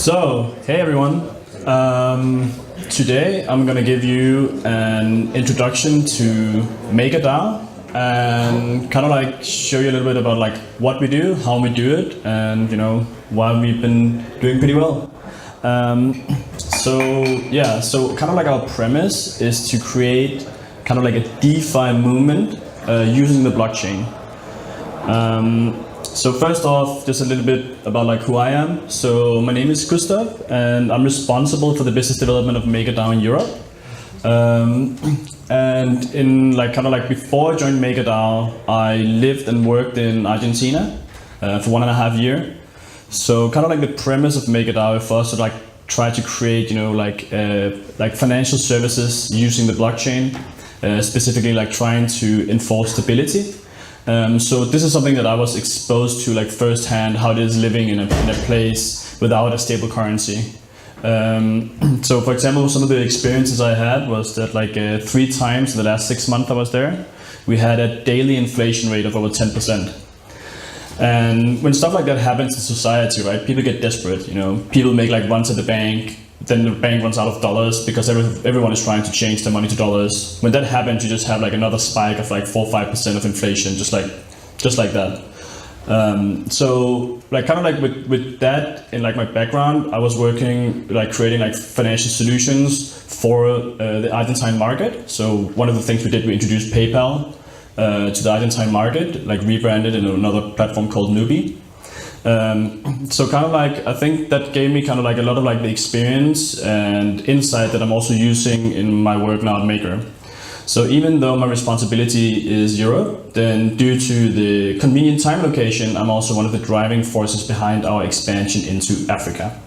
So, hey everyone. Today I'm gonna give you an introduction to MakerDAO and kind of like show you a little bit about like what we do, how we do it, and why we've been doing pretty well. So kind of like our premise is to create kind of like a DeFi movement using the blockchain. So first off, just a little bit about like who I am. So my name is Gustav, and I'm responsible for the business development of MakerDAO in Europe. And in like kind of like before I joined MakerDAO, I lived and worked in Argentina for 1.5 years. So kind of like the premise of MakerDAO is for us to like try to create like financial services using the blockchain, specifically like trying to enforce stability. So this is something that I was exposed to like firsthand, how it is living in a place without a stable currency. So for example, some of the experiences I had was that like 3 times in the last 6 months I was there, we had a daily inflation rate of over 10%. And when stuff like that happens in society, right, people get desperate, people make like runs at the bank, then the bank runs out of dollars because everyone is trying to change their money to dollars. When that happens, you just have like another spike of like 4-5% of inflation, just like that. So like kind of like with that in like my background, I was working like creating like financial solutions for the Argentine market. So one of the things we did, we introduced PayPal to the Argentine market, like rebranded in another platform called Nubi. So kind of like, I think that gave me kind of like a lot of like the experience and insight that I'm also using in my work now at Maker. So even though my responsibility is Europe, then due to the convenient time location, I'm also one of the driving forces behind our expansion into Africa.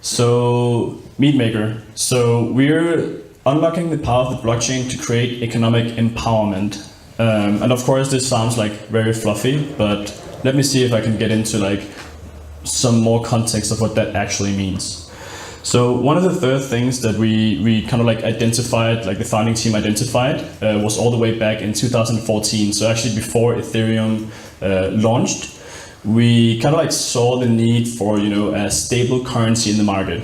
So meet Maker. So we're unlocking the power of the blockchain to create economic empowerment. And of course, this sounds like very fluffy, but let me see if I can get into like some more context of what that actually means. So one of the third things that we kind of like identified, like the founding team identified, was all the way back in 2014. So actually before Ethereum launched, we kind of like saw the need for a stable currency in the market.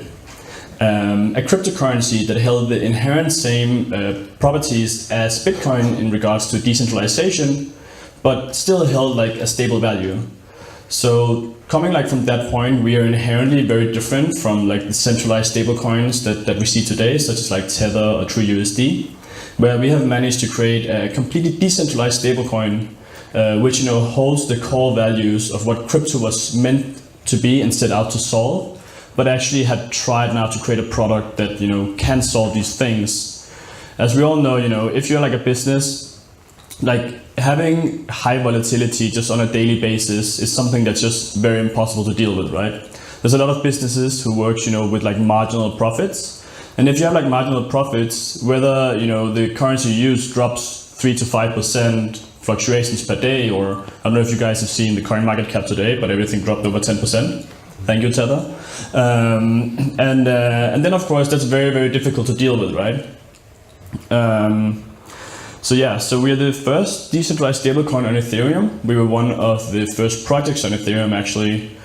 A cryptocurrency that held the inherent same properties as Bitcoin in regards to decentralization, but still held like a stable value. So coming like from that point, we are inherently very different from like the centralized stablecoins that we see today, such as like Tether or TrueUSD, where we have managed to create a completely decentralized stablecoin, which holds the core values of what crypto was meant to be and set out to solve, but actually had tried now to create a product that can solve these things. As we all know, if you're like a business, like having high volatility just on a daily basis is something that's just very impossible to deal with, right? There's a lot of businesses who work, with like marginal profits, and if you have like marginal profits, whether the currency you use drops 3 to 5% fluctuations per day, or I don't know if you guys have seen the coin market cap today, but everything dropped over 10%. Thank you, Tether. And then of course that's very, very difficult to deal with, right? So we're the first decentralized stablecoin on Ethereum. We were one of the first projects on Ethereum actually.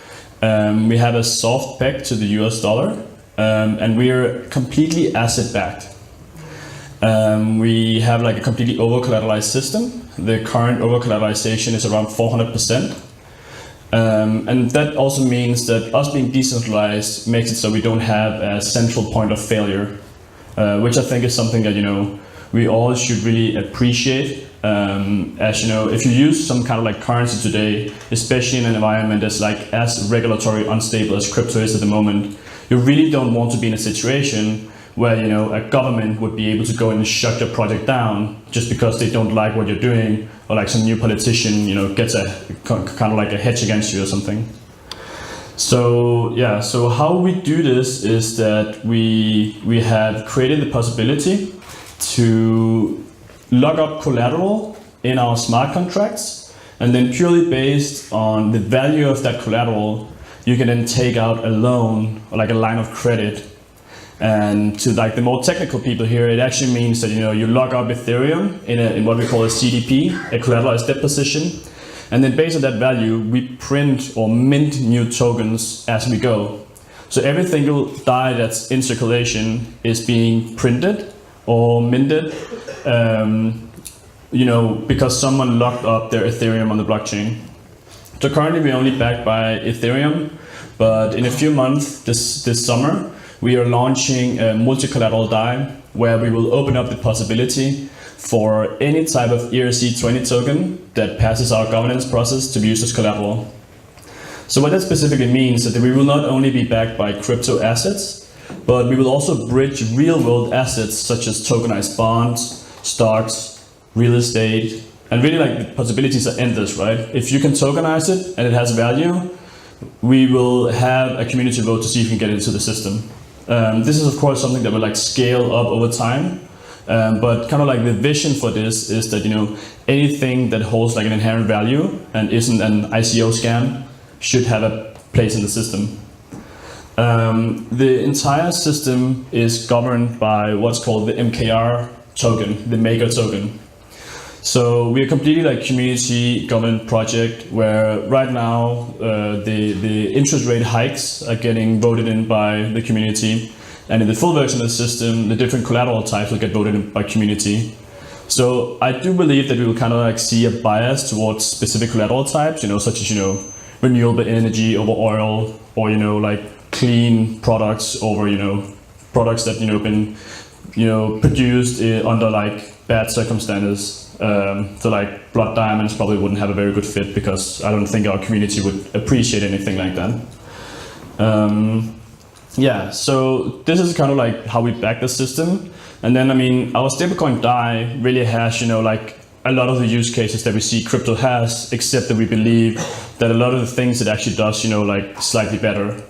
We have a soft peg to the US dollar, and we're completely asset backed. We have like a completely over collateralized system. The current over collateralization is around 400%. And that also means that us being decentralized makes it so we don't have a central point of failure, which I think is something that we all should really appreciate. As if you use some kind of like currency today, especially in an environment that's like as regulatory unstable as crypto is at the moment, you really don't want to be in a situation where a government would be able to go and shut your project down just because they don't like what you're doing, or like some new politician gets a kind of like a hedge against you or something. So how we do this is that we have created the possibility to lock up collateral in our smart contracts, and then purely based on the value of that collateral, you can then take out a loan or like a line of credit. And to like the more technical people here, it actually means that you lock up Ethereum in what we call a CDP, a collateralized debt position, And then based on that value, we print or mint new tokens as we go. So every single DAI that's in circulation is being printed or minted, because someone locked up their Ethereum on the blockchain. So currently we're only backed by Ethereum, but in a few months, this summer, we are launching a multi-collateral DAI where we will open up the possibility for any type of ERC20 token that passes our governance process to be used as collateral. So what that specifically means is that we will not only be backed by crypto assets, but we will also bridge real-world assets such as tokenized bonds, stocks, real estate, and really like the possibilities are endless, right? If you can tokenize it and it has value, we will have a community vote to see if we can get it into the system. This is of course something that will like scale up over time, but kind of like the vision for this is that anything that holds like an inherent value and isn't an ICO scam should have a place in the system. The entire system is governed by what's called the MKR token, the maker token. So we're completely like community governed project where right now the interest rate hikes are getting voted in by the community, and in the full version of the system, the different collateral types will get voted in by community. So I do believe that we will kind of like see a bias towards specific collateral types, such as renewable energy over oil, or like clean products over products that been produced under like bad circumstances. So like blood diamonds probably wouldn't have a very good fit because I don't think our community would appreciate anything like that. Yeah, so this is kind of like how we back the system. And then our stablecoin DAI really has like a lot of the use cases that we see crypto has, except that we believe that a lot of the things it actually does like slightly better.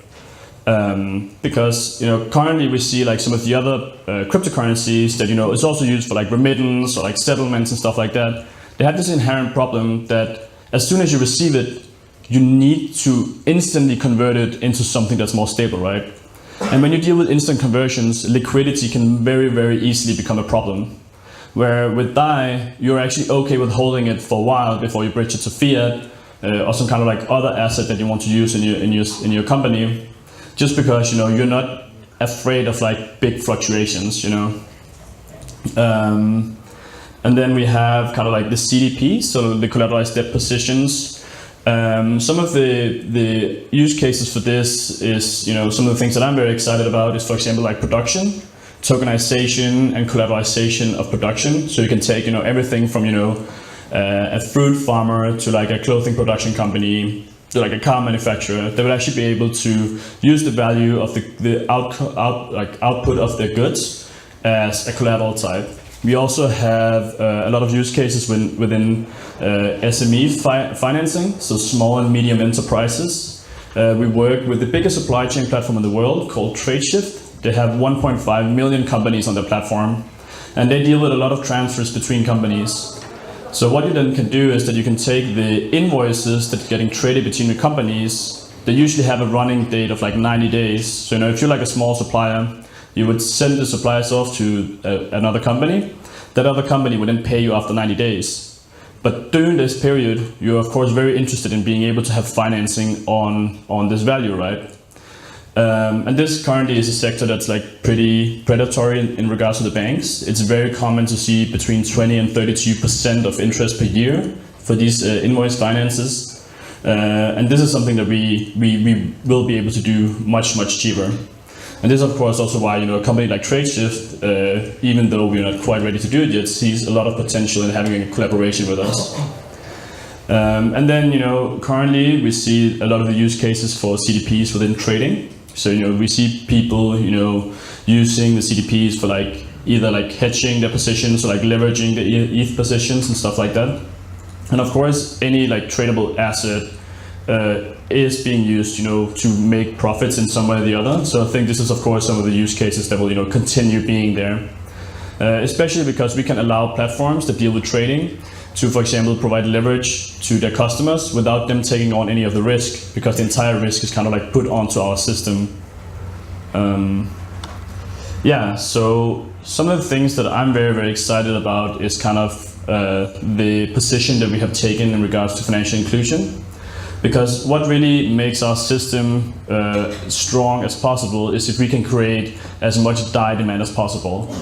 Because currently we see like some of the other cryptocurrencies that it's also used for like remittance or like settlements and stuff like that. They have this inherent problem that as soon as you receive it, you need to instantly convert it into something that's more stable, right? And when you deal with instant conversions, liquidity can very, very easily become a problem. Where with DAI, you're actually okay with holding it for a while before you bridge it to fiat or some kind of like other asset that you want to use in your company. Just because you're not afraid of like big fluctuations, and then we have kind of like the CDP, so the collateralized debt positions. Some of the use cases for this is some of the things that I'm very excited about is, for example, like production, tokenization, and collateralization of production. So you can take everything from a fruit farmer to like a clothing production company, to like a car manufacturer. They will actually be able to use the value of the output of their goods as a collateral type. We also have a lot of use cases within SME financing, so small and medium enterprises. We work with the biggest supply chain platform in the world called TradeShift. They have 1.5 million companies on their platform, and they deal with a lot of transfers between companies. So what you then can do is that you can take the invoices that are getting traded between the companies. They usually have a running date of like 90 days. So if you're like a small supplier, you would send the suppliers off to another company. That other company would then pay you after 90 days. But during this period, you're of course very interested in being able to have financing on this value, right? And this currently is a sector that's like pretty predatory in regards to the banks. It's very common to see between 20 and 32% of interest per year for these invoice finances. And this is something that we will be able to do much, much cheaper. And this is of course also why a company like TradeShift, even though we're not quite ready to do it yet, sees a lot of potential in having a collaboration with us. And then currently we see a lot of the use cases for CDPs within trading. So we see people using the CDPs for like either like hedging their positions or like leveraging the ETH positions and stuff like that. And of course any like tradable asset is being used to make profits in some way or the other. So I think this is of course some of the use cases that will continue being there, especially because we can allow platforms that deal with trading to, for example, provide leverage to their customers without them taking on any of the risk, because the entire risk is kind of like put onto our system. Yeah, so some of the things that I'm very, very excited about is kind of the position that we have taken in regards to financial inclusion. Because what really makes our system strong as possible is if we can create as much DAI demand as possible.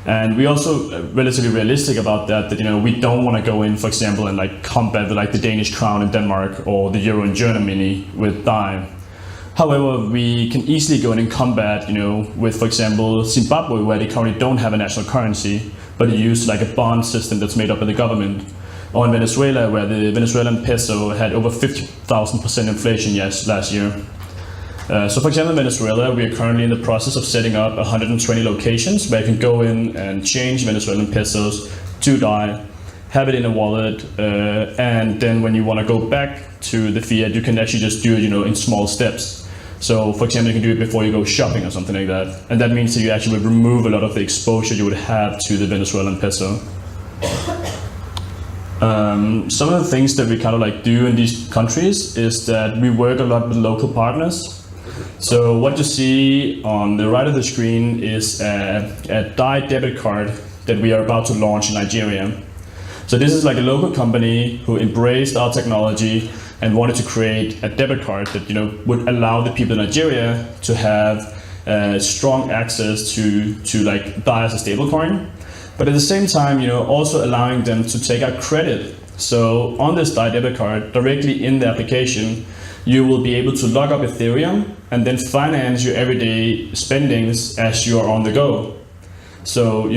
And we also relatively realistic about that, we don't want to go in, for example, and like combat with like the Danish crown in Denmark or the euro in Germany with DAI. However, we can easily go in and combat, with, for example, Zimbabwe, where they currently don't have a national currency, but they use like a bond system that's made up by the government. Or in Venezuela, where the Venezuelan peso had over 50,000% inflation last year. So for example, in Venezuela, we are currently in the process of setting up 120 locations where you can go in and change Venezuelan pesos to DAI, have it in a wallet, and then when you want to go back to the fiat, you can actually just do it, in small steps. So for example, you can do it before you go shopping or something like that. And that means that you actually would remove a lot of the exposure you would have to the Venezuelan peso. Some of the things that we kind of like do in these countries is that we work a lot with local partners. So what you see on the right of the screen is a DAI debit card that we are about to launch in Nigeria. So this is like a local company who embraced our technology and wanted to create a debit card that would allow the people in Nigeria to have strong access to like DAI as a stablecoin. But at the same time, also allowing them to take out credit. So on this DAI debit card, directly in the application, you will be able to lock up Ethereum and then finance your everyday spendings as you are on the go. So,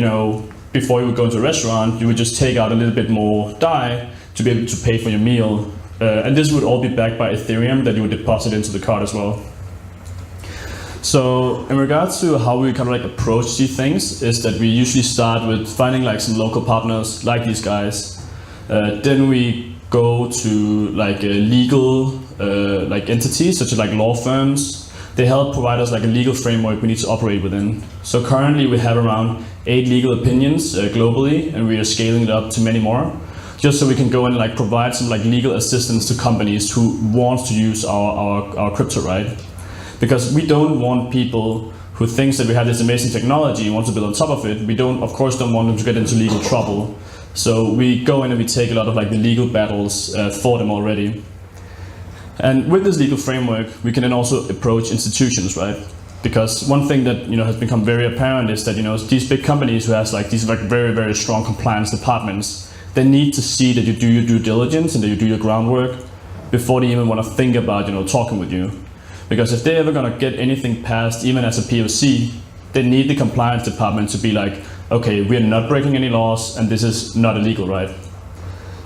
before you would go to a restaurant, you would just take out a little bit more DAI to be able to pay for your meal. And this would all be backed by Ethereum that you would deposit into the card as well. So in regards to how we kind of like approach these things is that we usually start with finding like some local partners like these guys. Then we go to like a legal like entities such as like law firms. They help provide us like a legal framework we need to operate within. So currently we have around 8 legal opinions globally, and we are scaling it up to many more, just so we can go and like provide some like legal assistance to companies who want to use our crypto, right? Because we don't want people who thinks that we have this amazing technology and want to build on top of it. We of course don't want them to get into legal trouble. So we go in and we take a lot of like the legal battles for them already. And with this legal framework, we can then also approach institutions, right? Because one thing that has become very apparent is that these big companies who has like these like very, very strong compliance departments, they need to see that you do your due diligence and that you do your groundwork before they even want to think about talking with you. Because if they're ever going to get anything passed, even as a POC, they need the compliance department to be like, okay, we're not breaking any laws and this is not illegal, right?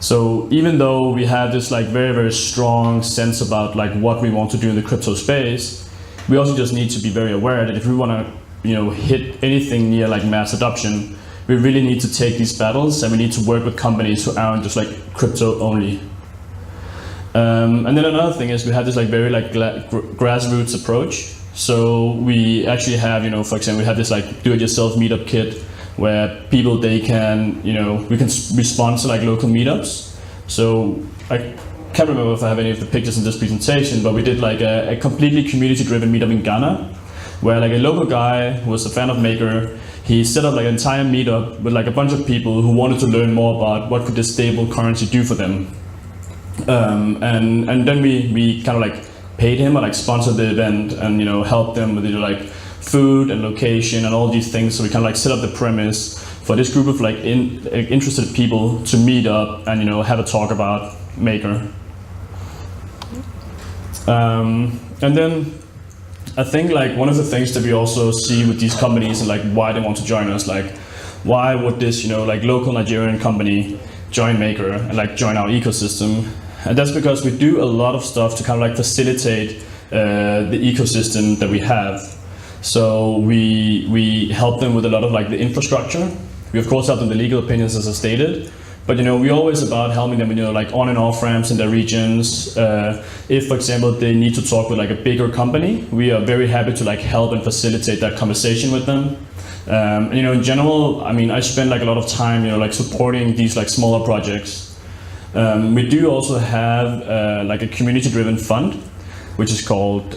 So even though we have this like very, very strong sense about like what we want to do in the crypto space, we also just need to be very aware that if we want to hit anything near like mass adoption, we really need to take these battles and we need to work with companies who aren't just like crypto only. And then another thing is we have this like very like grassroots approach. So we actually have, for example, we have this like do-it-yourself meetup kit where people, they can, we sponsor like local meetups. So I can't remember if I have any of the pictures in this presentation, but we did like a completely community-driven meetup in Ghana, where like a local guy who was a fan of Maker, he set up like an entire meetup with like a bunch of people who wanted to learn more about what could this stable currency do for them. And then we kind of like paid him or like sponsored the event and helped them with like food and location and all these things. So we kind of like set up the premise for this group of like interested people to meet up and have a talk about Maker. And then I think like one of the things that we also see with these companies and like why they want to join us, like why would this like local Nigerian company join Maker and like join our ecosystem? And that's because we do a lot of stuff to kind of like facilitate the ecosystem that we have. So we help them with a lot of like the infrastructure. We of course help them with the legal opinions as I stated, but we always about helping them with like on and off ramps in their regions. If for example they need to talk with like a bigger company, we are very happy to like help and facilitate that conversation with them. In general, I mean, I spend like a lot of time like supporting these like smaller projects. We do also have like a community-driven fund, which is called,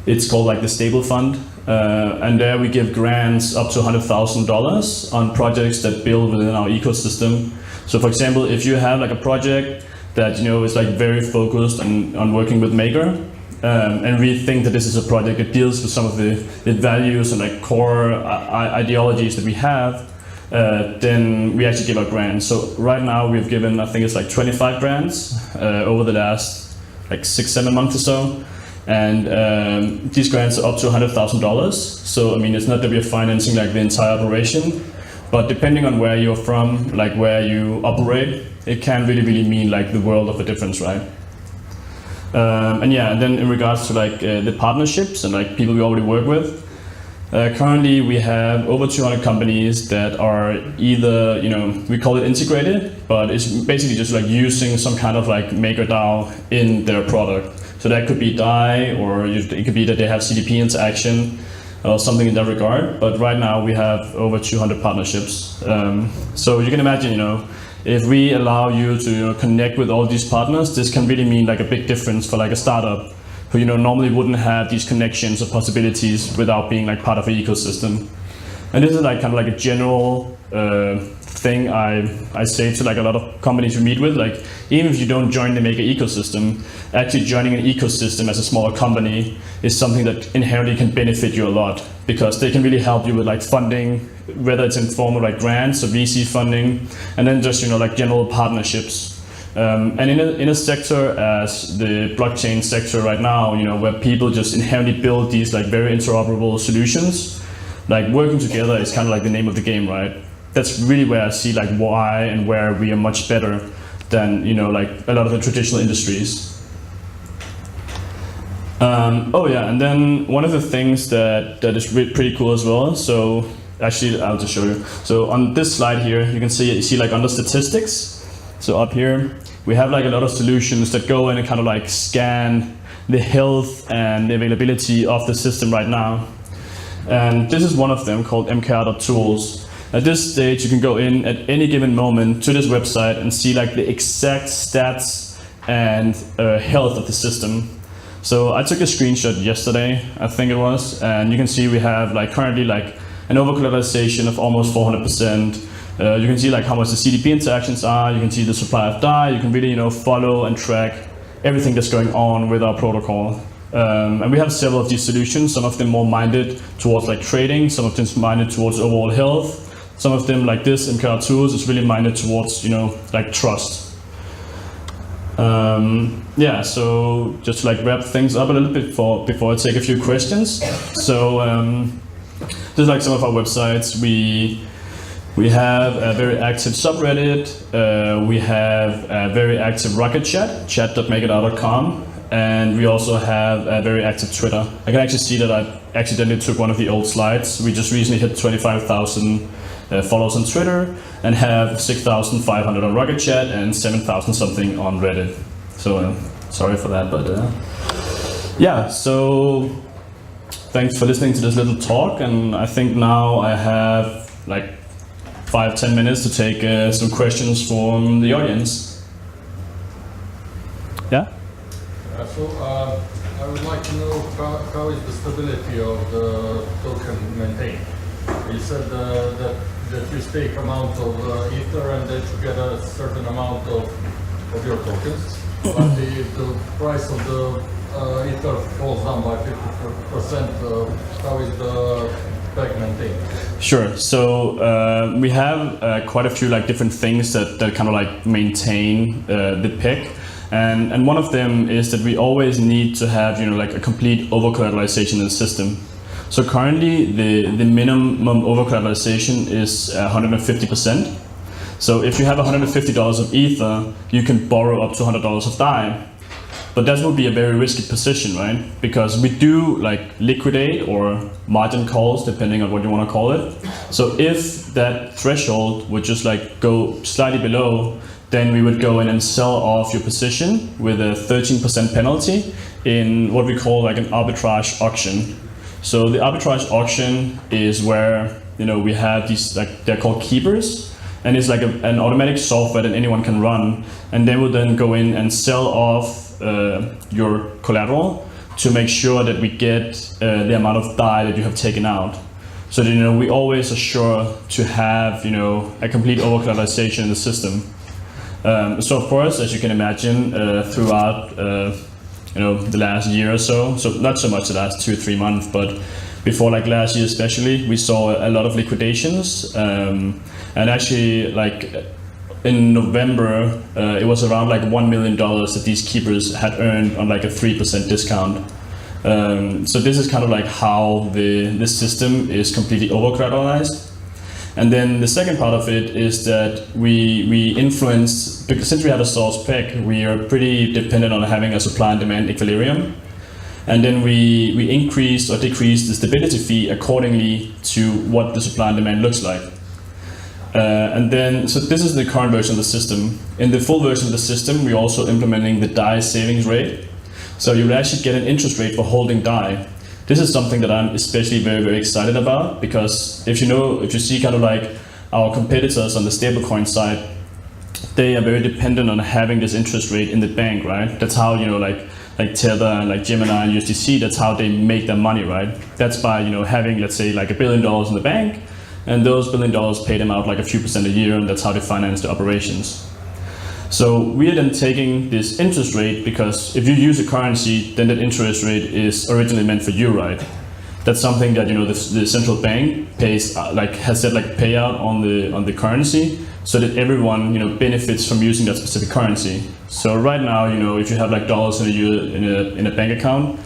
it's called like the Stable Fund. And there we give grants up to $100,000 on projects that build within our ecosystem. So for example, if you have like a project that is like very focused on working with Maker, and we think that this is a project that deals with some of the values and like core ideologies that we have, then we actually give out grants. So right now we've given, I think it's like 25 grants over the last like 6-7 months or so. And these grants are up to $100,000. So I mean, it's not that we're financing like the entire operation, but depending on where you're from, like where you operate, it can really mean like the world of a difference, right? And yeah, and then in regards to like the partnerships and like people we already work with, currently we have over 200 companies that are either, we call it integrated, but it's basically just like using some kind of like MakerDAO in their product. So that could be DAI, or it could be that they have CDP interaction or something in that regard. But right now we have over 200 partnerships. So you can imagine, if we allow you to connect with all these partners, this can really mean like a big difference for like a startup who normally wouldn't have these connections or possibilities without being like part of an ecosystem. And this is like kind of like a general thing I say to like a lot of companies we meet with. Like, even if you don't join the Maker ecosystem, actually joining an ecosystem as a smaller company is something that inherently can benefit you a lot, because they can really help you with like funding, whether it's in form of like grants or VC funding, and then just like general partnerships. And in a sector as the blockchain sector right now, where people just inherently build these like very interoperable solutions, like working together is kind of like the name of the game, right? That's really where I see like why and where we are much better than like a lot of the traditional industries. Oh yeah, and then one of the things that is pretty cool as well. So actually, I'll just show you. So on this slide here, you can see like under statistics. So up here, we have like a lot of solutions that go in and kind of like scan the health and the availability of the system right now. And this is one of them called mkr.tools. At this stage, you can go in at any given moment to this website and see like the exact stats and health of the system. So I took a screenshot yesterday, I think it was, and you can see we have like currently like an overcollateralization of almost 400%. You can see like how much the CDP interactions are. You can see the supply of DAI. You can really follow and track everything that's going on with our protocol. And we have several of these solutions. Some of them more minded towards like trading. Some of them minded towards overall health. Some of them, like this MKR Tools, is really minded towards like trust. Yeah, so just to like wrap things up a little bit before I take a few questions. So this is like some of our websites. We have a very active subreddit. We have a very active Rocket chat, chat.makerit.com. And we also have a very active Twitter. I can actually see that I accidentally took one of the old slides. We just recently hit 25,000 followers on Twitter and have 6,500 on Rocket Chat and 7,000 something on Reddit. So sorry for that, but yeah, so thanks for listening to this little talk. And I think now I have like 5-10 minutes to take some questions from the audience. Yeah? So I would like to know how is the stability of the token maintained? You said that you stake amount of Ether and that you get a certain amount of your tokens, but the price of the Ether falls down by 50%. How is the peg maintained? Sure. So we have quite a few like different things that kind of like maintain the peg. And one of them is that we always need to have like a complete over-collateralization in the system. So currently the minimum over-collateralization is 150%. So if you have $150 of Ether, you can borrow up to $100 of DAI. But that would be a very risky position, right? Because we do like liquidate or margin calls, depending on what you want to call it. So if that threshold would just like go slightly below, then we would go in and sell off your position with a 13% penalty in what we call like an arbitrage auction. So the arbitrage auction is where we have these, like, they're called keepers, and it's like an automatic software that anyone can run, and they will then go in and sell off your collateral to make sure that we get the amount of DAI that you have taken out. So that, we always are sure to have a complete over-collateralization in the system. So of course, as you can imagine, throughout the last year or so not so much the last 2 or 3 months, but before like last year especially, we saw a lot of liquidations, and actually like in November, it was around like $1 million that these keepers had earned on like a 3% discount. So this is kind of like how the system is completely over-collateralized. And then the second part of it is that we influence, because since we have a source peg, we are pretty dependent on having a supply and demand equilibrium. And then we increase or decrease the stability fee accordingly to what the supply and demand looks like. And then, so this is the current version of the system. In the full version of the system, we're also implementing the DAI savings rate. So you will actually get an interest rate for holding DAI. This is something that I'm especially very, very excited about, because if you see kind of like our competitors on the stablecoin side, they are very dependent on having this interest rate in the bank, right? That's how, like Tether and like Gemini and USDC, that's how they make their money, right? That's by, having, let's say, like $1 billion in the bank, and those $1 billion pay them out like a few % a year, and that's how they finance the operations. So we are then taking this interest rate, because if you use a currency, then that interest rate is originally meant for you, right? That's something that the central bank pays, has set like payout on the currency, so that everyone benefits from using that specific currency. So right now, if you have like dollars in a bank account,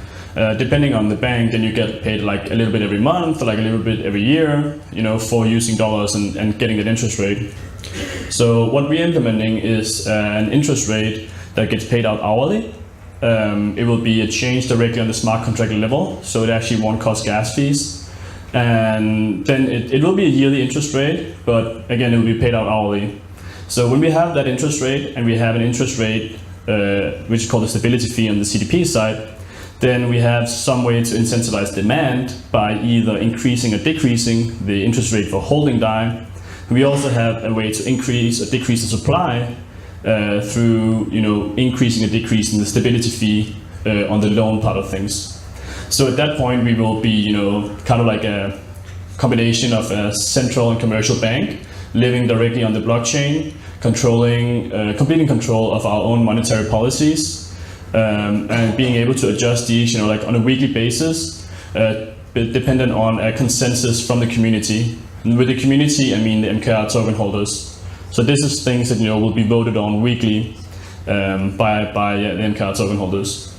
depending on the bank, then you get paid like a little bit every month, or like a little bit every year, for using dollars and getting that interest rate. So what we're implementing is an interest rate that gets paid out hourly. It will be a change directly on the smart contract level, so it actually won't cost gas fees. And then it will be a yearly interest rate, but again, it will be paid out hourly. So when we have that interest rate, and we have an interest rate which is called the stability fee on the CDP side, then we have some way to incentivize demand by either increasing or decreasing the interest rate for holding DAI. We also have a way to increase or decrease the supply through increasing or decreasing the stability fee on the loan part of things. So at that point, we will be kind of like a combination of a central and commercial bank living directly on the blockchain, controlling completing control of our own monetary policies, and being able to adjust these like on a weekly basis, dependent on a consensus from the community. And with the community, I mean the MKR token holders. So this is things that will be voted on weekly by the MKR token holders.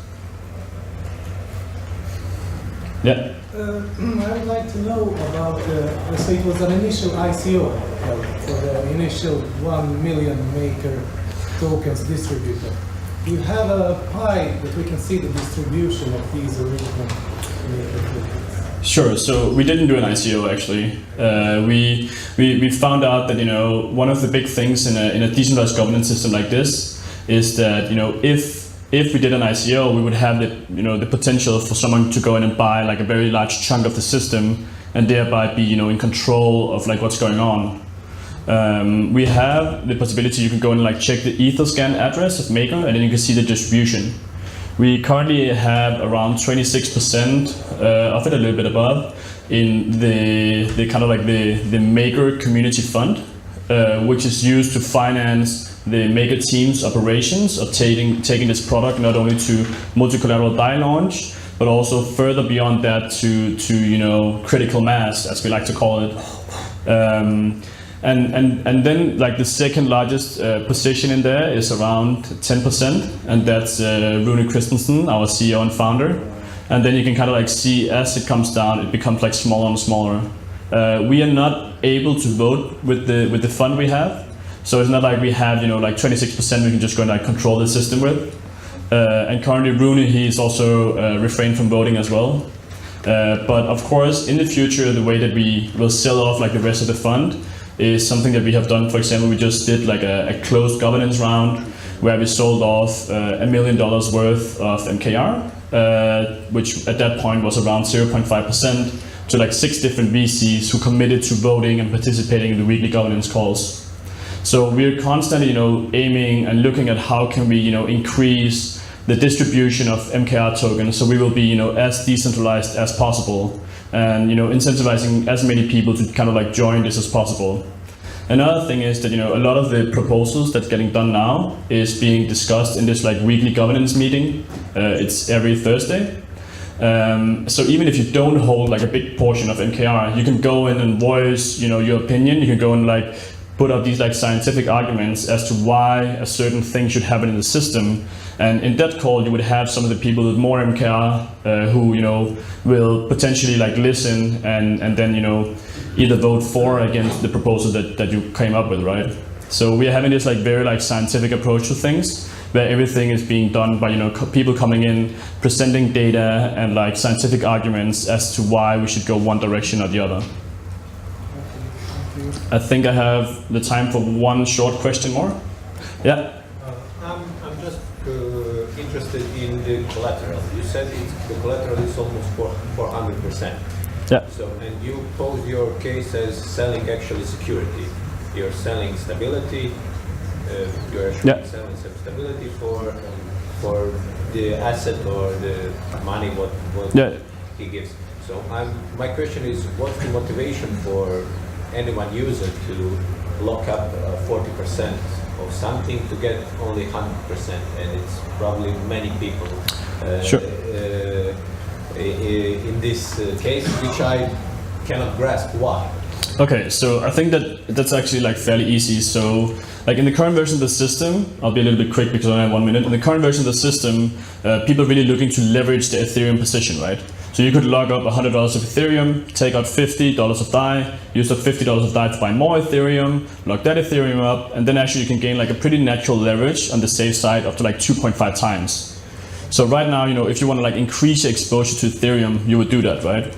Yeah. I would like to know about so it was an initial ICO for the initial 1 million maker tokens distributor. You have a pie that we can see the distribution of these original maker tokens. Sure. So we didn't do an ICO actually. We found out that one of the big things in a decentralized governance system like this is that if we did an ICO, we would have the potential for someone to go in and buy like a very large chunk of the system, and thereby be in control of like what's going on. We have the possibility you can go and like check the Etherscan address of Maker, and then you can see the distribution. We currently have around 26% of it, a little bit above, in the kind of like the Maker Community Fund, which is used to finance the Maker team's operations of taking this product not only to multi-collateral DAI launch, but also further beyond that to critical mass, as we like to call it. And then like the second largest position in there is around 10%, and that's Rune Christensen, our CEO and founder. And then you can kind of like see as it comes down, it becomes like smaller and smaller. We are not able to vote with the fund we have, so it's not like we have like 26% we can just go and like control the system with. And currently Rune, he's also refrained from voting as well. But of course, in the future, the way that we will sell off like the rest of the fund is something that we have done. For example, we just did like a closed governance round where we sold off $1 million worth of MKR, which at that point was around 0.5%, to like 6 different VCs who committed to voting and participating in the weekly governance calls. So we're constantly, aiming and looking at how can we, increase the distribution of MKR tokens, so we will be, as decentralized as possible, and incentivizing as many people to kind of like join this as possible. Another thing is that, a lot of the proposals that's getting done now is being discussed in this like weekly governance meeting. It's every Thursday. So even if you don't hold like a big portion of MKR, you can go in and voice, your opinion. You can go and like put up these like scientific arguments as to why a certain thing should happen in the system. And in that call, you would have some of the people with more MKR who, will potentially like listen and then, either vote for or against the proposal that you came up with, right? So we are having this like very like scientific approach to things, where everything is being done by people coming in, presenting data and like scientific arguments as to why we should go one direction or the other. I think I have the time for one short question more. Yeah. I'm just interested in the collateral. You said the collateral is almost 400%. Yeah. So, and you pose your case as selling actually security. You're selling stability. You're actually selling some stability for the asset or the money what he gives. So my question is, what's the motivation for anyone user to lock up 40% of something to get only 100%? And it's probably many people in this case, which I cannot grasp why. Okay, so I think that's actually like fairly easy. So like in the current version of the system, I'll be a little bit quick because I only have 1 minute. In the current version of the system, people are really looking to leverage the Ethereum position, right? So you could log up $100 of Ethereum, take out $50 of DAI, use that $50 of DAI to buy more Ethereum, lock that Ethereum up, and then actually you can gain like a pretty natural leverage on the safe side up to like 2.5 times. So right now, if you want to like increase your exposure to Ethereum, you would do that, right?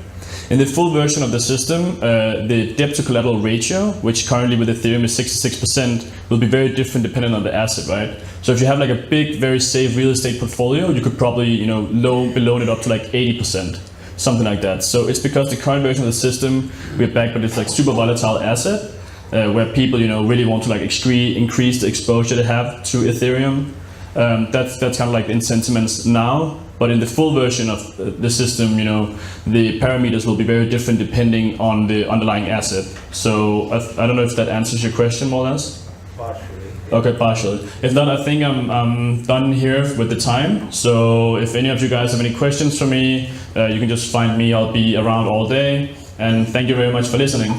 In the full version of the system, the debt to collateral ratio, which currently with Ethereum is 66%, will be very different depending on the asset, right? So if you have like a big, very safe real estate portfolio, you could probably, loan it up to like 80%, something like that. So it's because the current version of the system, we're backed by this like super volatile asset, where people, really want to like increase the exposure they have to Ethereum. That's kind of like the sentiments now. But in the full version of the system, the parameters will be very different depending on the underlying asset. So I don't know if that answers your question more or less. Partially. Okay, partially. If not, I think I'm done here with the time. So if any of you guys have any questions for me, you can just find me. I'll be around all day. And thank you very much for listening.